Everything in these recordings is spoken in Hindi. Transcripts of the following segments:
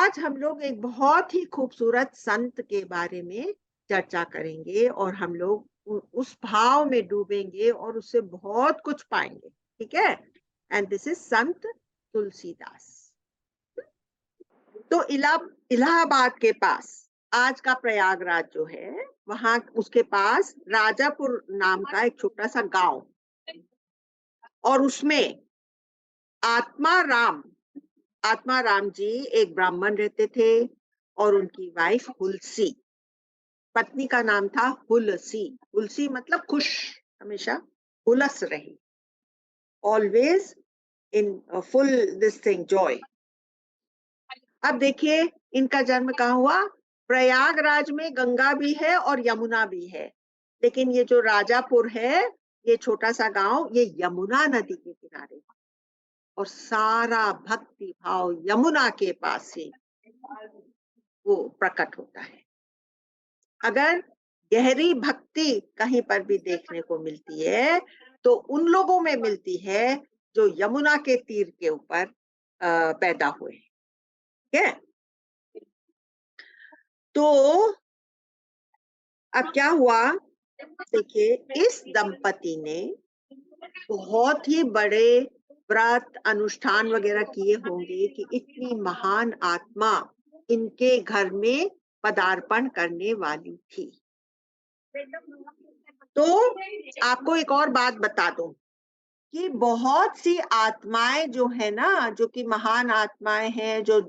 आज हम लोग एक बहुत ही खूबसूरत संत के बारे में चर्चा करेंगे और हम लोग उस भाव में डूबेंगे और उससे बहुत कुछ पाएंगे। ठीक है। एंड दिस इज संत तुलसीदास। तो इलाहाबाद के पास आज का प्रयागराज जो है, वहां उसके पास राजापुर नाम का एक छोटा सा गांव, और उसमें आत्माराम आत्माराम जी एक ब्राह्मण रहते थे और उनकी वाइफ हुलसी, पत्नी का नाम था हुलसी। हुलसी मतलब खुश, हमेशा हुलस रही, always in full this thing Joy. अब देखिए, इनका जन्म कहाँ हुआ? प्रयागराज में गंगा भी है और यमुना भी है, लेकिन ये जो राजापुर है, ये छोटा सा गांव, ये यमुना नदी के किनारे है और सारा भक्ति भाव यमुना के पास से वो प्रकट होता है। अगर गहरी भक्ति कहीं पर भी देखने को मिलती है तो उन लोगों में मिलती है जो यमुना के तीर के ऊपर पैदा हुए। ठीक है। तो अब क्या हुआ, देखिए, इस दंपति ने बहुत ही बड़े व्रत अनुष्ठान वगैरह किए होंगे कि इतनी महान आत्मा इनके घर में पदार्पण करने वाली थी। तो आपको एक और बात बता दूं कि बहुत सी आत्माएं जो है ना, जो कि महान आत्माएं हैं, जो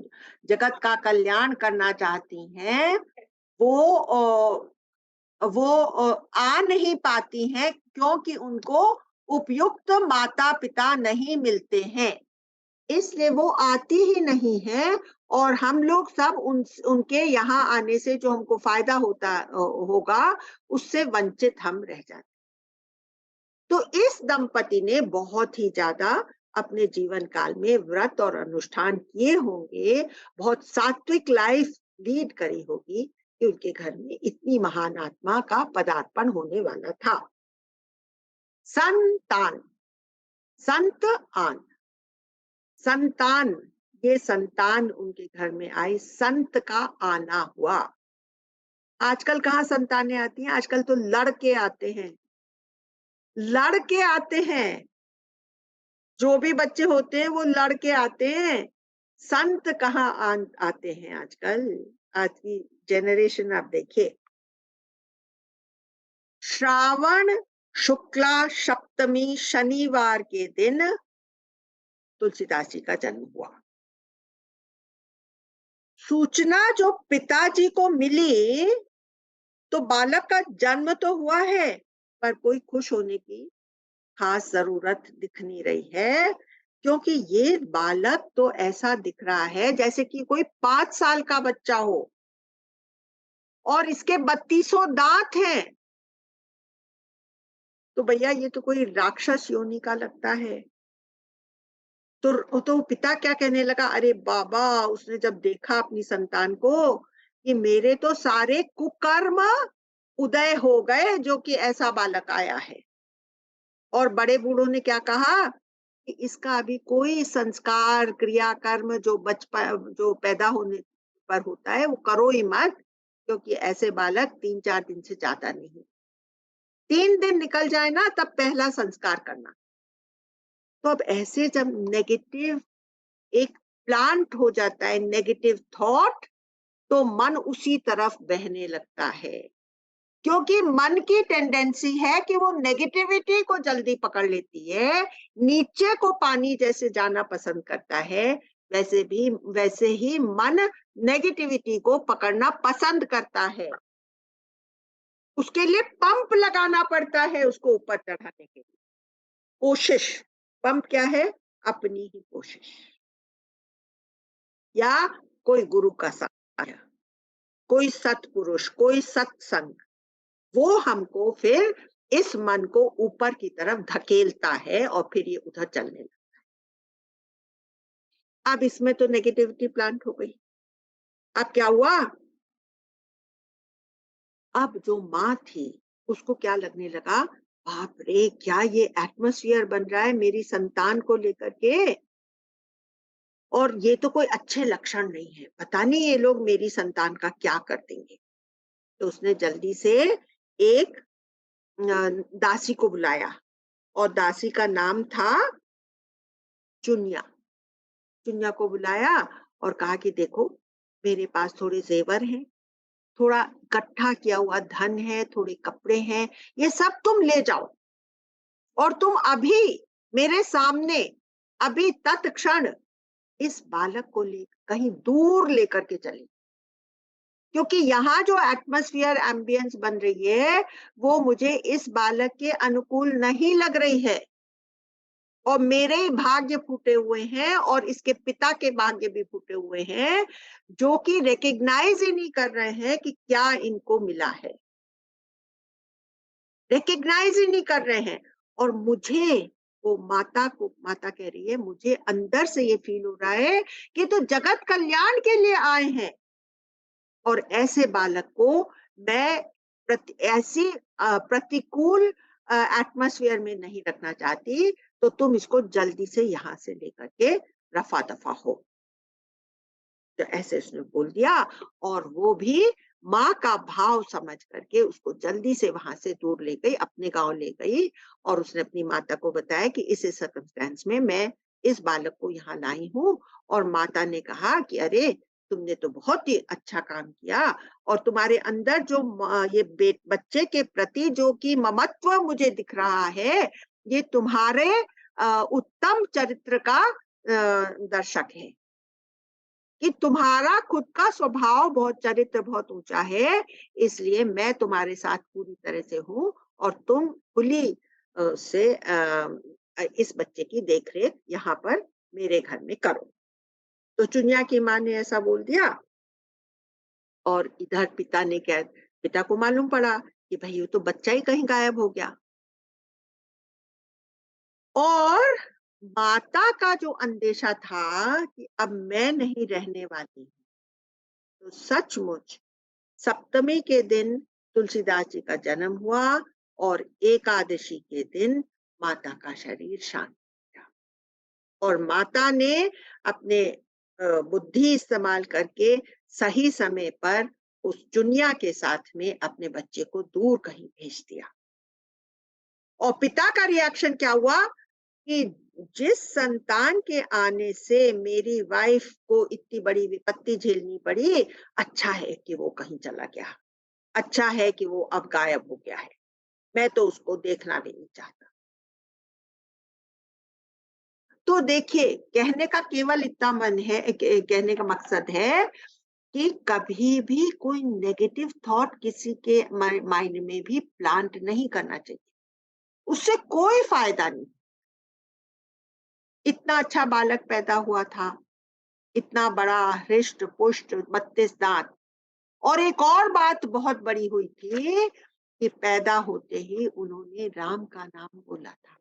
जगत का कल्याण करना चाहती हैं, वो आ नहीं पाती हैं क्योंकि उनको उपयुक्त माता पिता नहीं मिलते हैं, इसलिए वो आती ही नहीं है। और हम लोग सब उनके यहाँ आने से जो हमको फायदा होगा, उससे वंचित हम रह जाते। तो इस दंपति ने बहुत ही ज्यादा अपने जीवन काल में व्रत और अनुष्ठान किए होंगे, बहुत सात्विक लाइफ लीड करी होगी कि उनके घर में इतनी महान आत्मा का पदार्पण होने वाला था। संतान, संत आन, संतान, ये संतान उनके घर में आई, संत का आना हुआ। आजकल कहाँ संतानें आती हैं? आजकल तो लड़के आते हैं, लड़के आते हैं। जो भी बच्चे होते हैं वो लड़के आते हैं, संत कहाँ आते हैं आजकल। आज की जनरेशन आप देखिए, श्रावण शुक्ला सप्तमी शनिवार के दिन तुलसीदास जी का जन्म हुआ। सूचना जो पिताजी को मिली तो बालक का जन्म तो हुआ है, पर कोई खुश होने की खास जरूरत दिख नहीं रही है, क्योंकि ये बालक तो ऐसा दिख रहा है जैसे कि कोई 5 साल का बच्चा हो और इसके 32 दांत हैं। तो भैया ये तो कोई राक्षस योनि का लगता है। तो पिता क्या कहने लगा, अरे बाबा, उसने जब देखा अपनी संतान को कि मेरे तो सारे कुकर्म उदय हो गए जो कि ऐसा बालक आया है। और बड़े बूढ़ों ने क्या कहा कि इसका अभी कोई संस्कार क्रिया कर्म जो बचपन जो पैदा होने पर होता है वो करो ही मत, क्योंकि ऐसे बालक 3-4 दिन से ज्यादा नहीं, 3 दिन निकल जाए ना तब पहला संस्कार करना। तो अब ऐसे जब नेगेटिव एक प्लांट हो जाता है, नेगेटिव थॉट, तो मन उसी तरफ बहने लगता है, क्योंकि मन की टेंडेंसी है कि वो नेगेटिविटी को जल्दी पकड़ लेती है, नीचे को पानी जैसे जाना पसंद करता है, वैसे ही मन नेगेटिविटी को पकड़ना पसंद करता है। उसके लिए पंप लगाना पड़ता है उसको ऊपर चढ़ाने के लिए, कोशिश। पंप क्या है? अपनी ही कोशिश, या कोई गुरु का सहारा, कोई सत्पुरुष, कोई सत्संग, वो हमको फिर इस मन को ऊपर की तरफ धकेलता है और फिर ये उधर चलने लगता है। अब इसमें तो नेगेटिविटी प्लांट हो गई। अब क्या हुआ? अब जो माँ थी उसको क्या लगने लगा, बाप रे, क्या ये एटमॉस्फेयर बन रहा है मेरी संतान को लेकर के। और ये तो कोई अच्छे लक्षण नहीं है, पता नहीं ये लोग मेरी संतान का क्या कर देंगे। तो उसने जल्दी से एक दासी को बुलाया और दासी का नाम था चुनिया। चुनिया को बुलाया और कहा कि देखो, मेरे पास थोड़े ज़ेवर हैं, थोड़ा इकट्ठा किया हुआ धन है, थोड़े कपड़े हैं, ये सब तुम ले जाओ और तुम अभी मेरे सामने, अभी तत्क्षण इस बालक को ले कहीं दूर लेकर के चली। क्योंकि यहाँ जो एटमॉस्फियर एम्बियंस बन रही है, वो मुझे इस बालक के अनुकूल नहीं लग रही है। और मेरे ही भाग्य फूटे हुए हैं और इसके पिता के भाग्य भी फूटे हुए हैं, जो कि रिकॉग्नाइज ही नहीं कर रहे हैं कि क्या इनको मिला है। रिकॉग्नाइज ही नहीं कर रहे हैं। और मुझे, वो माता कह रही है, मुझे अंदर से ये फील हो रहा है कि तो जगत कल्याण के लिए आए हैं और ऐसे बालक को मैं ऐसी प्रतिकूल एटमॉस्फेयर में नहीं रखना चाहती, तो तुम इसको जल्दी से यहाँ से लेकर के रफा दफा हो। तो ऐसे उसने बोल दिया और वो भी माँ का भाव समझ करके उसको जल्दी से वहां से दूर ले गई, अपने गांव ले गई। और उसने अपनी माता को बताया कि इस सर्कमस्टेंस में मैं इस बालक को यहाँ लाई हूँ। और माता ने कहा कि अरे, तुमने तो बहुत ही अच्छा काम किया और तुम्हारे अंदर जो ये बच्चे के प्रति जो कि ममत्व मुझे दिख रहा है, ये तुम्हारे उत्तम चरित्र का दर्शक है कि तुम्हारा खुद का स्वभाव बहुत, चरित्र बहुत ऊंचा है। इसलिए मैं तुम्हारे साथ पूरी तरह से हूँ और तुम खुली से इस बच्चे की देखरेख यहाँ पर मेरे घर में करो। तो चुनिया की माँ ने ऐसा बोल दिया। और इधर पिता को मालूम पड़ा कि भाई ये तो बच्चा ही कहीं गायब हो गया। और माता का जो अंदेशा था कि अब मैं नहीं रहने वाली, तो सचमुच सप्तमी के दिन तुलसीदास जी का जन्म हुआ और एकादशी के दिन माता का शरीर शांत हुआ। और माता ने अपने बुद्धि इस्तेमाल करके सही समय पर उस चुनिया के साथ में अपने बच्चे को दूर कहीं भेज दिया। और पिता का रिएक्शन क्या हुआ कि जिस संतान के आने से मेरी वाइफ को इतनी बड़ी विपत्ति झेलनी पड़ी, अच्छा है कि वो कहीं चला गया, अच्छा है कि वो अब गायब हो गया है, मैं तो उसको देखना भी नहीं चाहता। तो देखिए, कहने का केवल इतना मन है, कहने का मकसद है कि कभी भी कोई नेगेटिव थॉट किसी के माइंड में भी प्लांट नहीं करना चाहिए, उससे कोई फायदा नहीं। इतना अच्छा बालक पैदा हुआ था, इतना बड़ा हृष्ट पुष्ट 32 दांत। और एक और बात बहुत बड़ी हुई थी कि पैदा होते ही उन्होंने राम का नाम बोला था।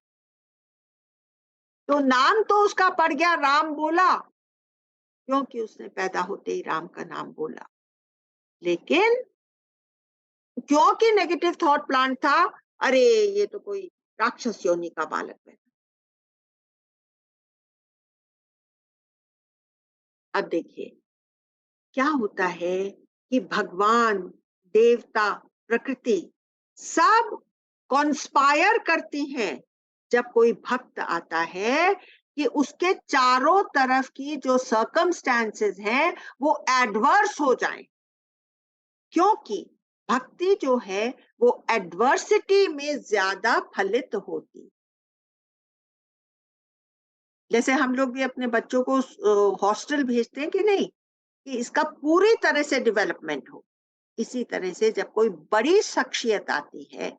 तो नाम तो उसका पड़ गया, राम बोला, क्योंकि उसने पैदा होते ही राम का नाम बोला। लेकिन क्योंकि नेगेटिव थॉट प्लांट था, अरे ये तो कोई राक्षस योनि का बालक है। अब देखिए, क्या होता है कि भगवान, देवता, प्रकृति सब कॉन्स्पायर करती हैं जब कोई भक्त आता है कि उसके चारों तरफ की जो सर्कमस्टेंसेस हैं वो एडवर्स हो जाएं। क्योंकि भक्ति जो है वो एडवर्सिटी में ज्यादा फलित होती। जैसे हम लोग भी अपने बच्चों को हॉस्टल भेजते हैं कि नहीं, कि इसका पूरी तरह से डेवलपमेंट हो। इसी तरह से जब कोई बड़ी शख्सियत आती है,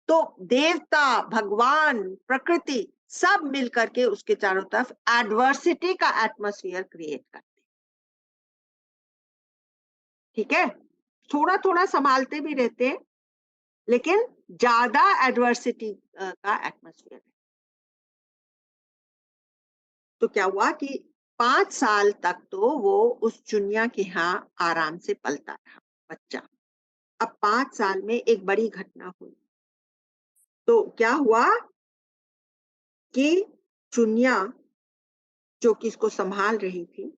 तो देवता, भगवान, प्रकृति सब मिलकर के उसके चारों तरफ एडवर्सिटी का एटमॉस्फेयर क्रिएट करते हैं। ठीक है, थोड़ा थोड़ा संभालते भी रहते हैं, लेकिन ज्यादा एडवर्सिटी का एटमॉस्फेयर है। तो क्या हुआ कि 5 साल तक तो वो उस चुनिया के यहाँ आराम से पलता रहा बच्चा। अब 5 साल में एक बड़ी घटना हुई। तो क्या हुआ कि चुनिया जो कि इसको संभाल रही थी,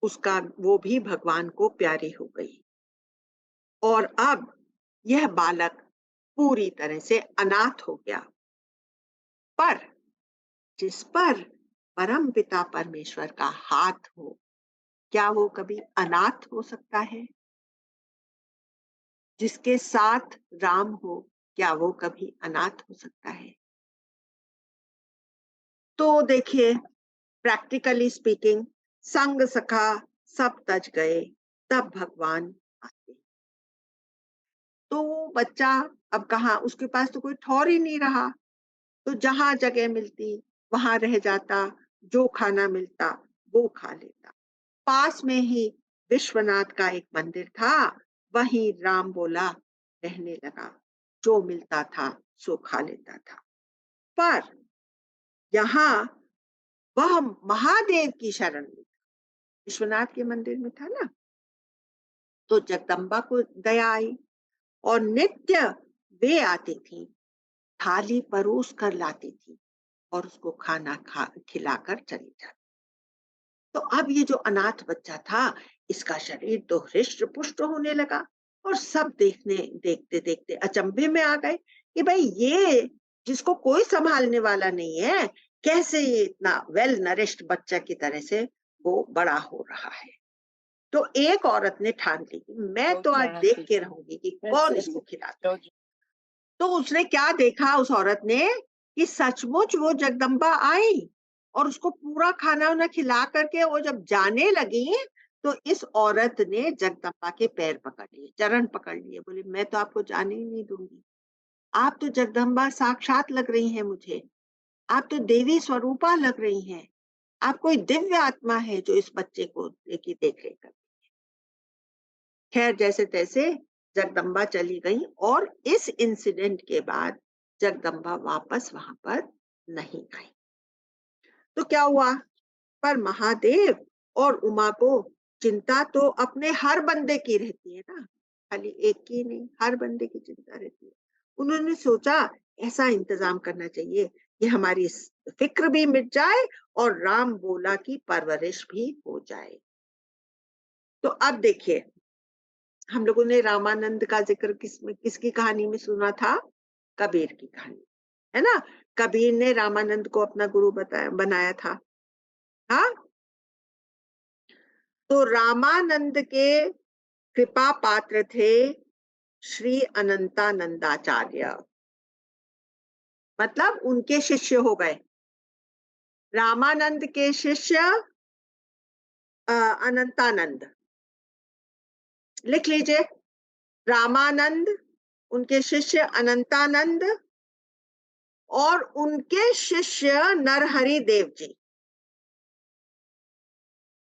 उसका वो भी भगवान को प्यारी हो गई। और अब यह बालक पूरी तरह से अनाथ हो गया। पर जिस पर परमपिता परमेश्वर का हाथ हो, क्या वो कभी अनाथ हो सकता है? जिसके साथ राम हो, क्या वो कभी अनाथ हो सकता है? तो देखिए, प्रैक्टिकली स्पीकिंग, संग सखा सब तज गए, तब भगवान आते। तो वो बच्चा अब कहाँ, उसके पास तो कोई ठौर ही नहीं रहा। तो जहां जगह मिलती वहां रह जाता, जो खाना मिलता वो खा लेता। पास में ही विश्वनाथ का एक मंदिर था, वहीं राम बोला रहने लगा, जो मिलता था सो खा लेता था। पर यहाँ वह महादेव की शरण में, विश्वनाथ के मंदिर में था ना, तो जगदम्बा को दया आई और नित्य वे आती थी, थाली परोस कर लाती थी और उसको खाना खिलाकर चली जाती। तो अब ये जो अनाथ बच्चा था, इसका शरीर तो हृष्ट पुष्ट होने लगा और सब देखते देखते अचंभे में आ गए कि भाई ये, जिसको कोई संभालने वाला नहीं है, कैसे ये इतना वेल नरिश्ड बच्चा की तरह से वो बड़ा हो रहा है। तो एक औरत ने ठान ली कि मैं तो आज देख के रहूंगी कि कौन इसको खिलाता है। तो उसने क्या देखा, उस औरत ने, कि सचमुच वो जगदम्बा आई और उसको पूरा खाना वाना खिला करके वो जब जाने लगी, तो इस औरत ने जगदम्बा के पैर पकड़ लिए, चरण पकड़ लिए, बोली मैं तो आपको जाने ही नहीं दूंगी। आप तो जगदम्बा साक्षात लग रही हैं मुझे, आप तो देवी स्वरूपा लग रही हैं, आप कोई दिव्य आत्मा है जो इस बच्चे को की देख रेख कर। खैर जैसे तैसे जगदम्बा चली गई और इस इंसिडेंट के बाद जगदम्बा वापस वहां पर नहीं आई। तो क्या हुआ, पर महादेव और उमा को चिंता तो अपने हर बंदे की रहती है ना, खाली एक की नहीं, हर बंदे की चिंता रहती है। उन्होंने सोचा ऐसा इंतजाम करना चाहिए कि हमारी फिक्र भी मिट जाए और राम बोला की परवरिश भी हो जाए। तो अब देखिए, हम लोगों ने रामानंद का जिक्र किसकी कहानी में सुना था? कबीर की कहानी, है ना? कबीर ने रामानंद को अपना गुरु बनाया था। हाँ, तो रामानंद के कृपा पात्र थे श्री अनंतानंदाचार्य, मतलब उनके शिष्य हो गए। रामानंद के शिष्य अनंतानंद, लिख लीजिए, रामानंद, उनके शिष्य अनंतानंद और उनके शिष्य नरहरि देव जी।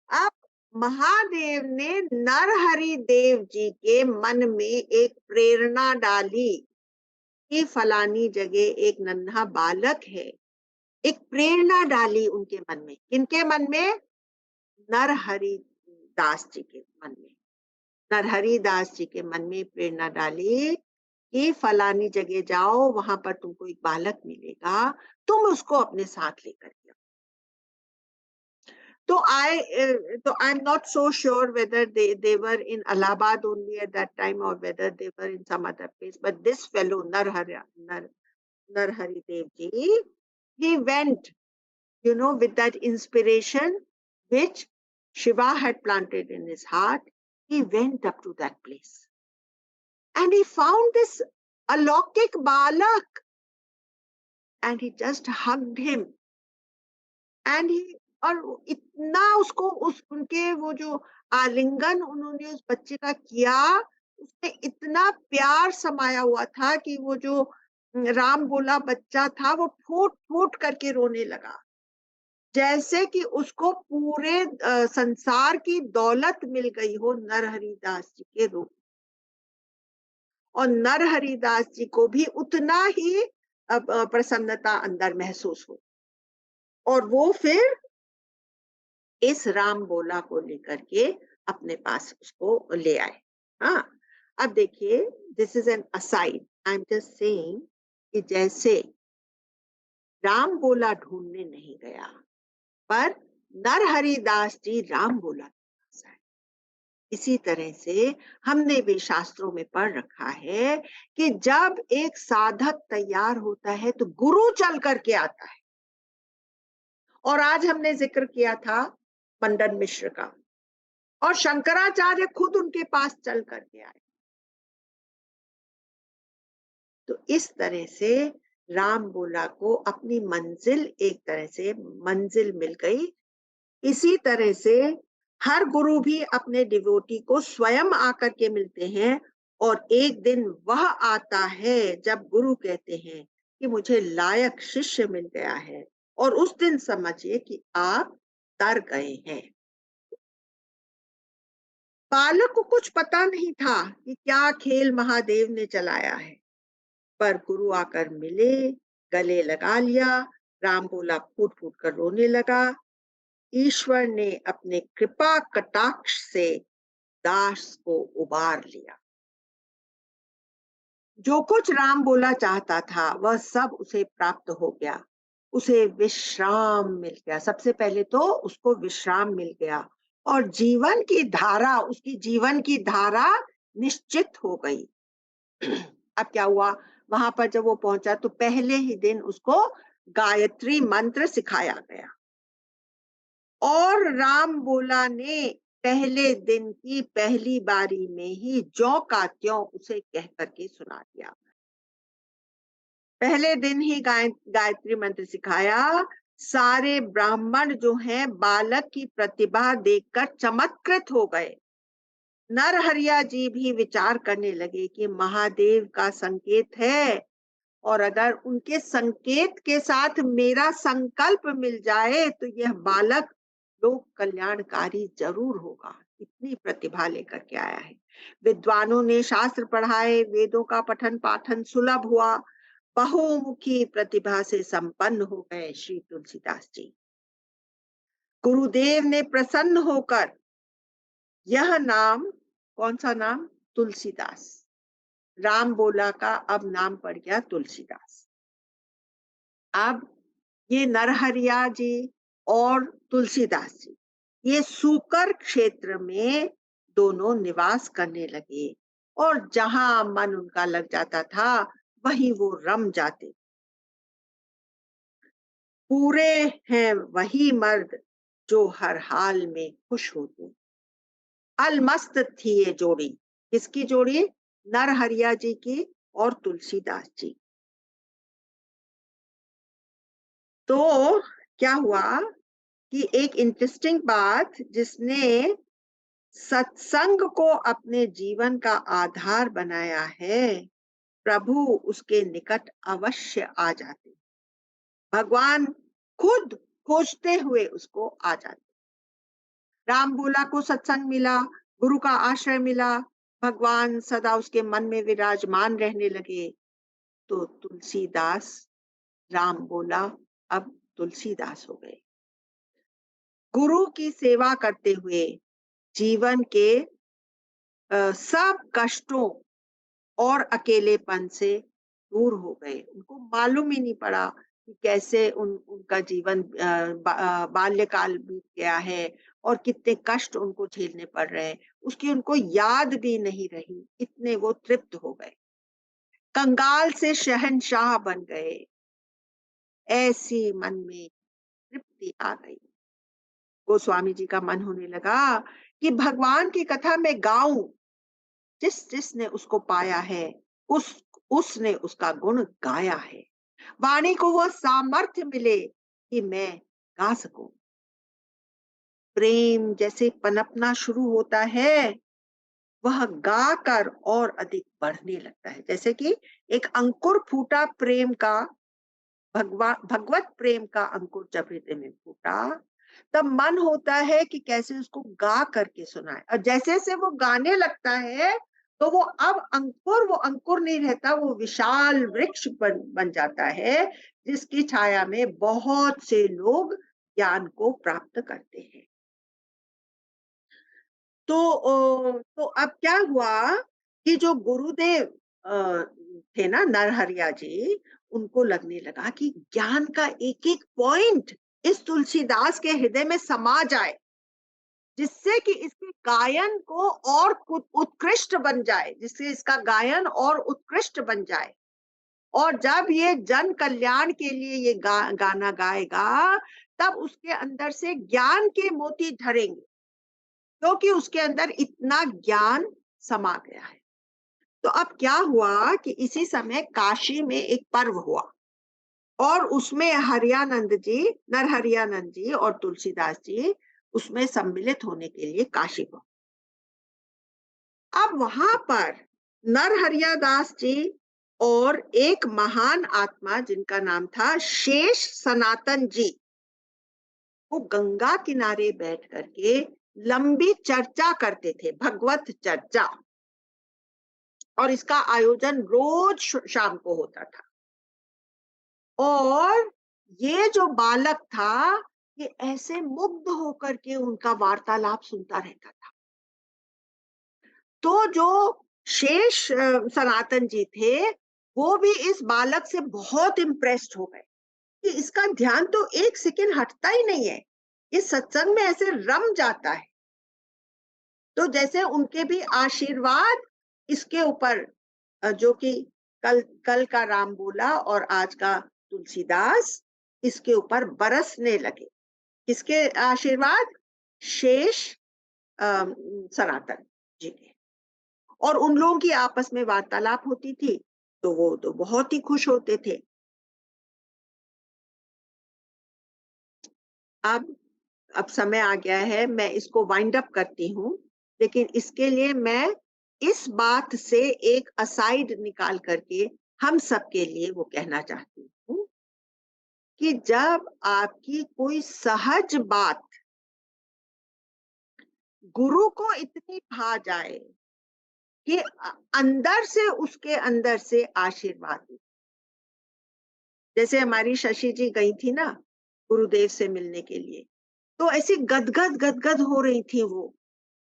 अब महादेव ने नरहरि देव जी के मन में एक प्रेरणा डाली कि फलानी जगह एक नन्हा बालक है। एक प्रेरणा डाली उनके मन में, किनके मन में? नरहरि दास जी के मन में। नरहरि दास जी के मन में प्रेरणा डाली कि फलानी जगह जाओ, वहां पर तुमको एक बालक मिलेगा, तुम उसको अपने साथ लेकर के आओ। So I'm not so sure whether they were in Allahabad only at that time or whether they were in some other place. But this fellow Narhari Dev Ji, he went, with that inspiration which Shiva had planted in his heart. He went up to that place and he found this Alaukik Balak and he just hugged him and he, और इतना उसको उनके वो जो आलिंगन उन्होंने उस बच्चे का किया, उसमें इतना प्यार समाया हुआ था कि वो जो राम बोला बच्चा था वो फूट फूट करके रोने लगा, जैसे कि उसको पूरे संसार की दौलत मिल गई हो नरहरि दास जी के रूप। और नरहरि दास जी को भी उतना ही प्रसन्नता अंदर महसूस हो और वो फिर इस राम बोला को लेकर के अपने पास उसको ले आए। हाँ, अब देखिए, this is an aside, I am just saying कि जैसे राम बोला ढूंढने नहीं गया, पर नरहरि दास जी राम बोला के पास आए। इसी तरह से हमने भी शास्त्रों में पढ़ रखा है कि जब एक साधक तैयार होता है तो गुरु चल करके आता है। और आज हमने जिक्र किया था मंडन मिश्र का, और शंकराचार्य खुद उनके पास चल करके आए। तो इस तरह से राम बोला को अपनी मंजिल, एक तरह से मंजिल मिल गई। इसी तरह से हर गुरु भी अपने डिवोटी को स्वयं आकर के मिलते हैं, और एक दिन वह आता है जब गुरु कहते हैं कि मुझे लायक शिष्य मिल गया है, और उस दिन समझिए कि आप तर गए हैं। बालक को कुछ पता नहीं था कि क्या खेल महादेव ने चलाया है, पर गुरु आकर मिले, गले लगा लिया। राम बोला फूट फूट कर रोने लगा। ईश्वर ने अपने कृपा कटाक्ष से दास को उबार लिया। जो कुछ राम बोला चाहता था वह सब उसे प्राप्त हो गया। उसे विश्राम मिल गया। सबसे पहले तो उसको विश्राम मिल गया, और जीवन की धारा, उसकी जीवन की धारा निश्चित हो गई। अब क्या हुआ, वहां पर जब वो पहुंचा तो पहले ही दिन उसको गायत्री मंत्र सिखाया गया, और राम बोला ने पहले दिन की पहली बारी में ही ज्यों का त्यों उसे कह करके सुना दिया। पहले दिन ही गायत्री मंत्र सिखाया। सारे ब्राह्मण जो हैं बालक की प्रतिभा देखकर चमत्कृत हो गए। नरहरिया जी भी विचार करने लगे कि महादेव का संकेत है, और अगर उनके संकेत के साथ मेरा संकल्प मिल जाए तो यह बालक लोक कल्याणकारी जरूर होगा। इतनी प्रतिभा लेकर के आया है। विद्वानों ने शास्त्र पढ़ाए, वेदों का पठन पाठन सुलभ हुआ, बहुमुखी प्रतिभा से संपन्न हो गए श्री तुलसीदास जी। गुरुदेव ने प्रसन्न होकर यह नाम, कौन सा नाम, तुलसीदास, राम बोला का अब नाम पड़ गया तुलसीदास। अब ये नरहरिया जी और तुलसीदास जी, ये सूकर क्षेत्र में दोनों निवास करने लगे, और जहां मन उनका लग जाता था वहीं वो रम जाते। पूरे हैं वही मर्द जो हर हाल में खुश होते। अलमस्त थी ये जोड़ी। किसकी जोड़ी? नरहरिया जी की और तुलसीदास जी। तो क्या हुआ कि एक इंटरेस्टिंग बात, जिसने सत्संग को अपने जीवन का आधार बनाया है, प्रभु उसके निकट अवश्य आ जाते। भगवान खुद खोजते हुए उसको आ जाते। राम बोला को सत्संग मिला, गुरु का आश्रय मिला, भगवान सदा उसके मन में विराजमान रहने लगे। तो तुलसीदास, राम बोला अब तुलसीदास हो गए। गुरु की सेवा करते हुए जीवन के सब कष्टों और अकेलेपन से दूर हो गए। उनको मालूम ही नहीं पड़ा कि कैसे उनका जीवन बाल्यकाल बीत गया है, और कितने कष्ट उनको झेलने पड़ रहे हैं, उसकी उनको याद भी नहीं रही। इतने वो तृप्त हो गए, कंगाल से शहंशाह बन गए। ऐसी मन में तृप्ति आ गई। गोस्वामी जी का मन होने लगा कि भगवान की कथा में गाऊं। जिस जिसने उसको पाया है, उस उसने उसका गुण गाया है। वाणी को वो सामर्थ्य मिले कि मैं गा सकूं। प्रेम जैसे पनपना शुरू होता है, वह गाकर और अधिक बढ़ने लगता है। जैसे कि एक अंकुर फूटा प्रेम का, भगवत प्रेम का अंकुर जब हृदय में फूटा, तब मन होता है कि कैसे उसको गा करके सुनाए। और जैसे जैसे वो गाने लगता है तो वो अब अंकुर, वो अंकुर नहीं रहता, वो विशाल वृक्ष बन जाता है, जिसकी छाया में बहुत से लोग ज्ञान को प्राप्त करते हैं। तो अब क्या हुआ कि जो गुरुदेव थे ना, नरहरिया जी, उनको लगने लगा कि ज्ञान का एक एक पॉइंट, इस तुलसीदास के हृदय में समा जाए, जिससे कि इसके गायन को और उत्कृष्ट बन जाए, जिससे इसका गायन और उत्कृष्ट बन जाए। और जब ये जन कल्याण के लिए ये गाना गाएगा, तब उसके अंदर से ज्ञान के मोती झरेंगे, क्योंकि उसके अंदर इतना ज्ञान समा गया है। तो अब क्या हुआ कि इसी समय काशी में एक पर्व हुआ और उसमें हरियानंद जी, नरहरियानंद जी और तुलसीदास जी उसमें सम्मिलित होने के लिए काशी पहुंचे। अब वहां पर नरहरियादास जी और एक महान आत्मा जिनका नाम था शेष सनातन जी, वो गंगा किनारे बैठ करके लंबी चर्चा करते थे, भगवत चर्चा। और इसका आयोजन रोज शाम को होता था। और ये जो बालक था, ये ऐसे मुग्ध होकर के उनका वार्तालाप सुनता रहता था। तो जो शेष सनातन जी थे, वो भी इस बालक से बहुत इम्प्रेस्ड हो गए कि इसका ध्यान तो एक सेकंड हटता ही नहीं है, ये सत्संग में ऐसे रम जाता है। तो जैसे उनके भी आशीर्वाद इसके ऊपर, जो कि कल कल का राम बोला और आज का तुलसीदास, इसके ऊपर बरसने लगे। किसके आशीर्वाद? शेष सनातन जी के। और उन लोगों की आपस में वार्तालाप होती थी, तो वो तो बहुत ही खुश होते थे। अब समय आ गया है, मैं इसको वाइंड अप करती हूँ, लेकिन इसके लिए मैं इस बात से एक असाइड निकाल करके हम सबके लिए वो कहना चाहती हूँ कि जब आपकी कोई सहज बात गुरु को इतनी भा जाए कि अंदर से उसके अंदर से आशीर्वाद, जैसे हमारी शशि जी गई थी ना गुरुदेव से मिलने के लिए, तो ऐसी गदगद गदगद हो रही थी वो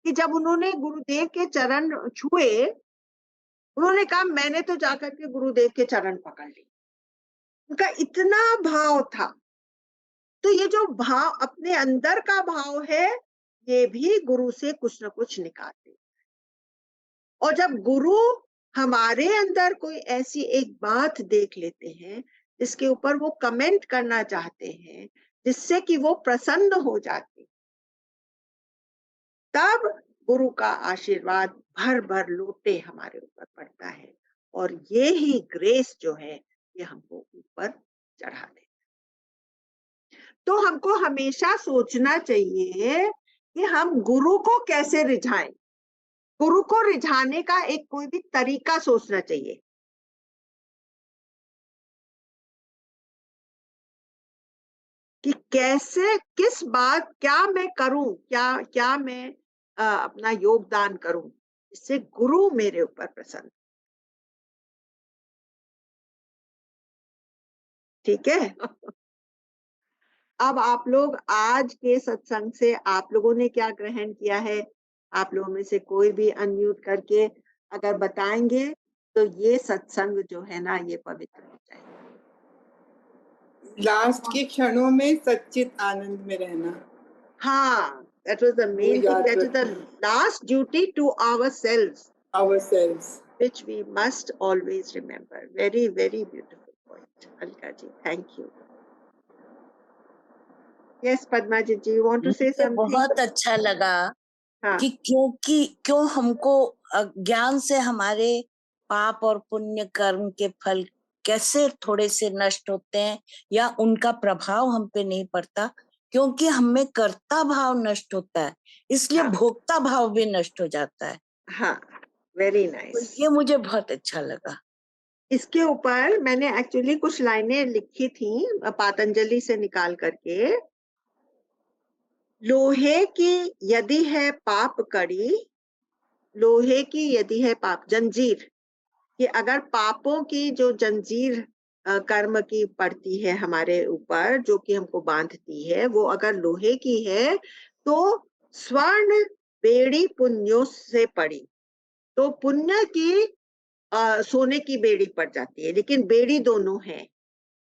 कि जब उन्होंने गुरुदेव के चरण छुए, उन्होंने कहा मैंने तो जाकर के गुरुदेव के चरण पकड़ लिए। उनका इतना भाव था। तो ये जो भाव, अपने अंदर का भाव है, ये भी गुरु से कुछ न कुछ निकालते। और जब गुरु हमारे अंदर कोई ऐसी एक बात देख लेते हैं जिसके ऊपर वो कमेंट करना चाहते हैं, जिससे कि वो प्रसन्न हो जाते, तब गुरु का आशीर्वाद भर भर लोटे हमारे ऊपर पड़ता है। और ये ही ग्रेस जो है, ये हमको ऊपर चढ़ा दे। तो हमको हमेशा सोचना चाहिए कि हम गुरु को कैसे रिझाएं। गुरु को रिझाने का एक कोई भी तरीका सोचना चाहिए कि कैसे, किस बात, क्या मैं करूं, क्या क्या मैं अपना योगदान करूं, इससे गुरु मेरे ऊपर प्रसन्न। ठीक है। अब आप लोग आज के सत्संग से आप लोगों ने क्या ग्रहण किया है? आप लोगों में से कोई भी अनम्यूट करके अगर बताएंगे तो ये सत्संग जो है ना, ये पवित्र हो जाएगा। लास्ट के क्षणों में सच्चित आनंद में रहना। हाँ, that was the main thing. That is the last duty to ourselves, which we must always remember. Very, very beautiful point, Alka ji. Thank you. Yes, Padma ji, you want to say मुझे something? बहुत अच्छा लगा हाँ, कि क्यों हमको ज्ञान से हमारे पाप और पुण्य कर्म के फल कैसे थोड़े से नष्ट होते हैं या उनका प्रभाव हम पे नहीं पड़ता, क्योंकि हमें कर्ता भाव नष्ट होता है, इसलिए हाँ, भोक्ता भाव भी नष्ट हो जाता है। हाँ, वेरी तो नाइस। ये मुझे बहुत अच्छा लगा। इसके ऊपर मैंने एक्चुअली कुछ लाइनें लिखी थी पातंजलि से निकाल करके। लोहे की यदि है पाप कड़ी, लोहे की यदि है पाप जंजीर, कि अगर पापों की जो जंजीर कर्म की पड़ती है हमारे ऊपर, जो कि हमको बांधती है, वो अगर लोहे की है, तो स्वर्ण बेड़ी पुण्यों से पड़ी, तो पुण्य की सोने की बेड़ी पड़ जाती है, लेकिन बेड़ी दोनों है।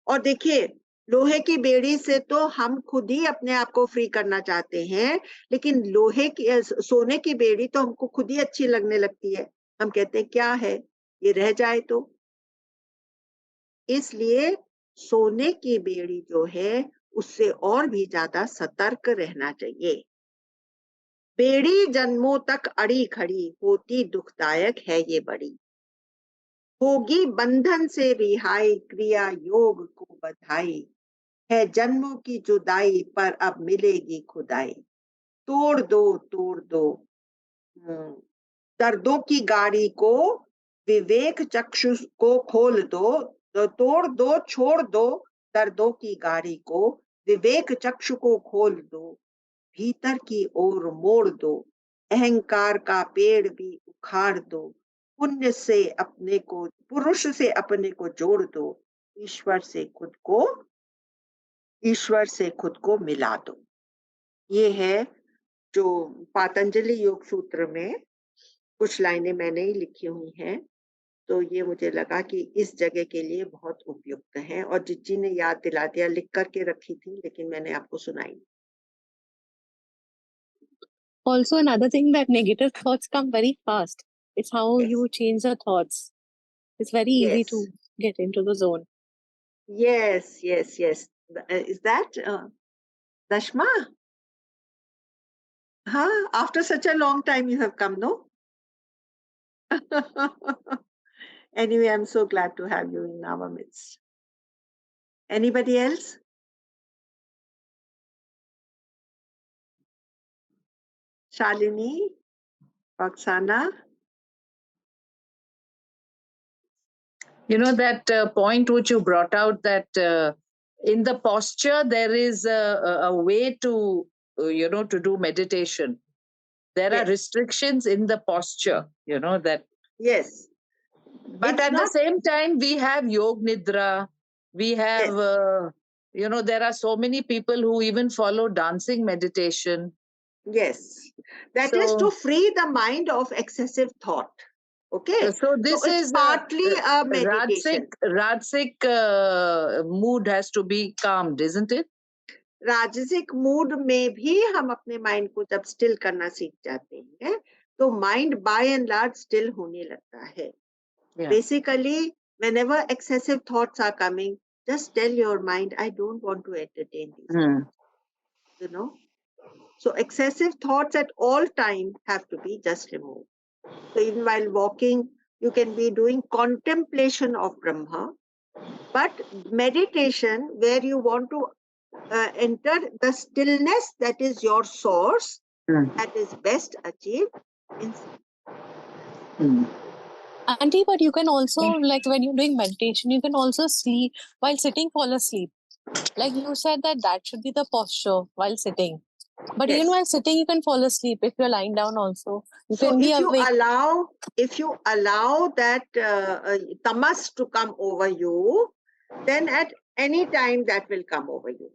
और देखिए, लोहे की बेड़ी से तो हम खुद ही अपने आप को फ्री करना चाहते हैं, लेकिन लोहे की सोने की बेड़ी तो हमको खुद ही अच्छी लगने लगती है। हम कहते हैं क्या है, ये रह जाए तो। इसलिए सोने की बेड़ी जो है उससे और भी ज्यादा सतर्क रहना चाहिए। बेड़ी जन्मों तक अड़ी खड़ी होती दुखदायक है ये बड़ी, होगी बंधन से रिहाई क्रिया योग को बधाई, है जन्मों की जुदाई पर अब मिलेगी खुदाई। तोड़ दो दर्दों की गाड़ी को, विवेक चक्षु को खोल दो। तो तोड़ दो, छोड़ दो दर्दों की गाड़ी को, विवेक चक्षु को खोल दो, भीतर की ओर मोड़ दो, अहंकार का पेड़ भी उखाड़ दो, पुण्य से अपने को, पुरुष से अपने को जोड़ दो, ईश्वर से खुद को मिला दो। ये है जो पातंजलि योग सूत्र में कुछ लाइनें मैंने ही लिखी हुई हैं, तो ये मुझे लगा कि इस जगह के लिए बहुत उपयुक्त है। और जिज्जी ने याद दिला दिया, लिख करके रखी थी लेकिन मैंने आपको सुनाई। Also, another thing that negative thoughts come very fast. It's how Yes. you change your thoughts. It's very easy Yes. to get into the zone. Yes. Is that Dashma? Huh? After such a long time you have come, no? Anyway, I'm so glad to have you in our midst. Anybody else? Shalini, Roxana? You know, that point which you brought out, that in the posture there is a way to, to do meditation. There are Yes. restrictions in the posture, that. Yes. But It's at the same time, we have Yog Nidra. We have, there are so many people who even follow dancing meditation. Yes. That is to free the mind of excessive thought. Okay. So this it's is partly a meditation. Rajasic mood has to be calmed, isn't it? राजसिक मूड में भी हम अपने माइंड को जब स्टिल करना सीख जाते हैं तो mind bye and large still होने लगता है। Basically whenever excessive thoughts are coming, just tell your mind, I don't want to entertain these thoughts. So excessive thoughts at all time have to be just removed. So even while walking, you can be doing contemplation of Brahma, but meditation where you want to enter the stillness that is your source, that is best achieved in Auntie, but you can also, like when you're doing meditation, you can also sleep while sitting, fall asleep. Like you said that should be the posture while sitting. But Yes. even while sitting, you can fall asleep if you're lying down also. You So can be if you awake. allow that tamas to come over you, then at any time that will come over you.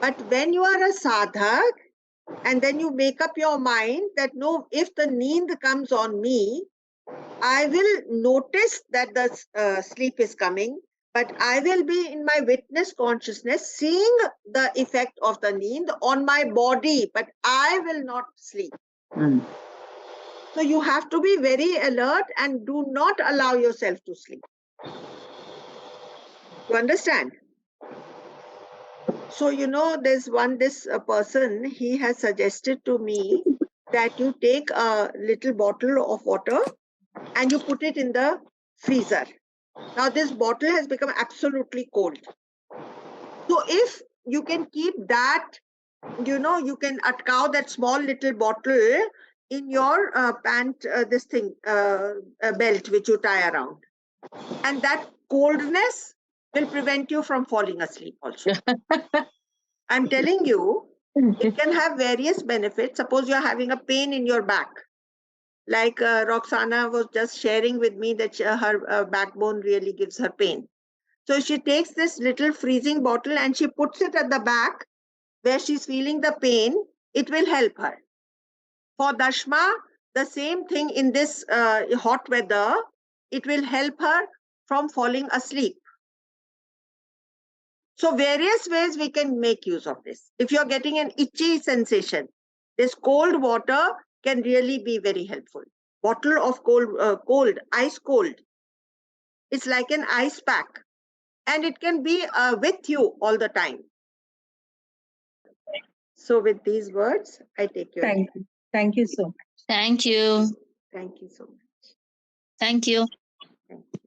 But when you are a sadhak and then you make up your mind that no, if the neend comes on me, I will notice that the sleep is coming, but I will be in my witness consciousness seeing the effect of the neend on my body, but I will not sleep. So you have to be very alert and do not allow yourself to sleep. You understand? So, there's this person, he has suggested to me that you take a little bottle of water and you put it in the freezer. Now this bottle has become absolutely cold. So if you can keep that, you can atcow that small little bottle in your pant, belt which you tie around. And that coldness will prevent you from falling asleep also. I'm telling you, it can have various benefits. Suppose you're having a pain in your back. Like Roxana was just sharing with me that her backbone really gives her pain. So she takes this little freezing bottle and she puts it at the back where she's feeling the pain. It will help her. For Dashma, the same thing in this hot weather, it will help her from falling asleep. So various ways we can make use of this. If you're getting an itchy sensation, this cold water can really be very helpful. Bottle of ice cold. It's like an ice pack, and it can be with you all the time. So with these words, I take your Thank you. Thank you so much. Thank you. Thank you so much. Thank you. Thank you.